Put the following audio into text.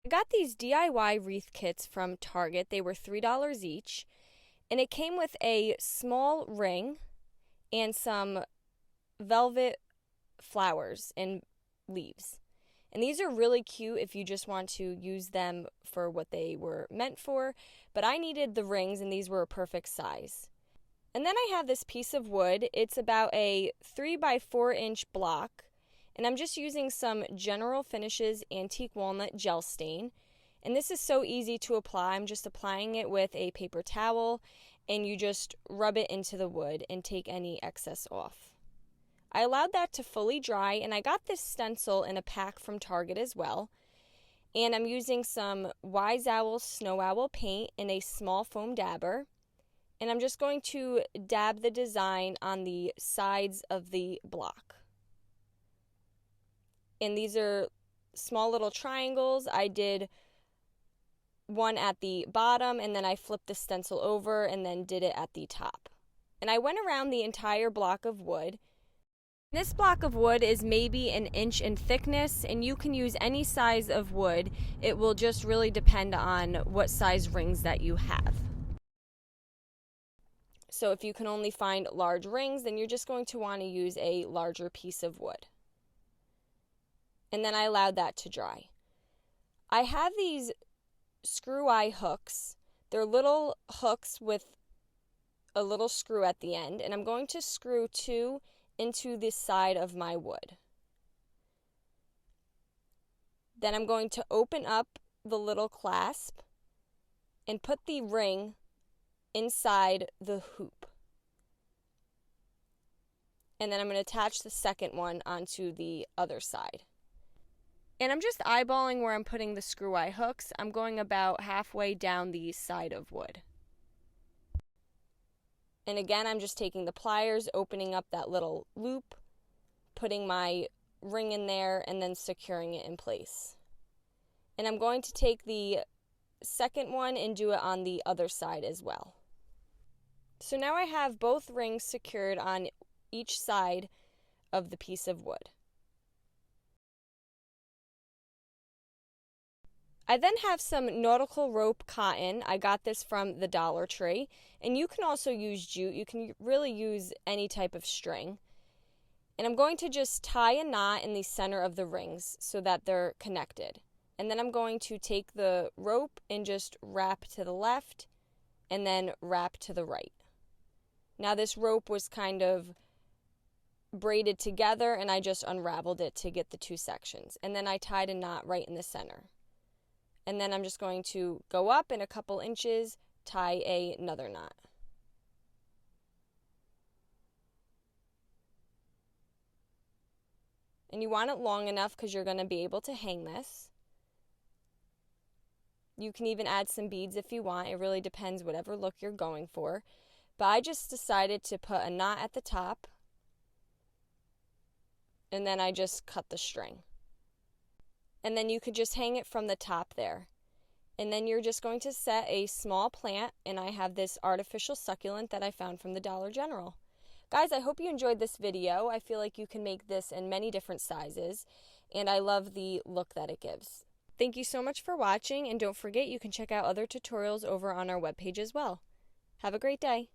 I got these DIY wreath kits from Target. They were $3 each, and it came with a small ring and some velvet flowers and leaves. And these are really cute if you just want to use them for what they were meant for, but I needed the rings and these were a perfect size. And then I have this piece of wood. It's about a 3 by 4 inch block, and I'm just using some General Finishes Antique Walnut Gel Stain. And this is so easy to apply. I'm just applying it with a paper towel, and you just rub it into the wood and take any excess off. I allowed that to fully dry, and I got this stencil in a pack from Target as well. And I'm using some Wise Owl Snow Owl paint in a small foam dabber. And I'm just going to dab the design on the sides of the block. And these are small little triangles. I did one at the bottom, and then I flipped the stencil over and then did it at the top. And I went around the entire block of wood. This block of wood is maybe an inch in thickness, and you can use any size of wood. It will just really depend on what size rings that you have. So if you can only find large rings, then you're just going to want to use a larger piece of wood. And then I allowed that to dry. I have these screw eye hooks. They're little hooks with a little screw at the end, and I'm going to screw 2 into the side of my wood. Then I'm going to open up the little clasp and put the ring inside the hoop. And then I'm going to attach the second one onto the other side. And I'm just eyeballing where I'm putting the screw eye hooks. I'm going about halfway down the side of wood. And again, I'm just taking the pliers, opening up that little loop, putting my ring in there, and then securing it in place. And I'm going to take the second one and do it on the other side as well. So now I have both rings secured on each side of the piece of wood. I then have some nautical rope cotton. I got this from the Dollar Tree, and you can also use jute. You can really use any type of string. And I'm going to just tie a knot in the center of the rings so that they're connected. And then I'm going to take the rope and just wrap to the left and then wrap to the right. Now this rope was kind of braided together, and I just unraveled it to get the 2 sections. And then I tied a knot right in the center. And then I'm just going to go up in a couple inches, tie another knot. And you want it long enough because you're going to be able to hang this. You can even add some beads if you want. It really depends whatever look you're going for. But I just decided to put a knot at the top, and then I just cut the string. And then you could just hang it from the top there. And then you're just going to set a small plant, and I have this artificial succulent that I found from the Dollar General. Guys, I hope you enjoyed this video. I feel like you can make this in many different sizes, and I love the look that it gives. Thank you so much for watching, and don't forget you can check out other tutorials over on our webpage as well. Have a great day.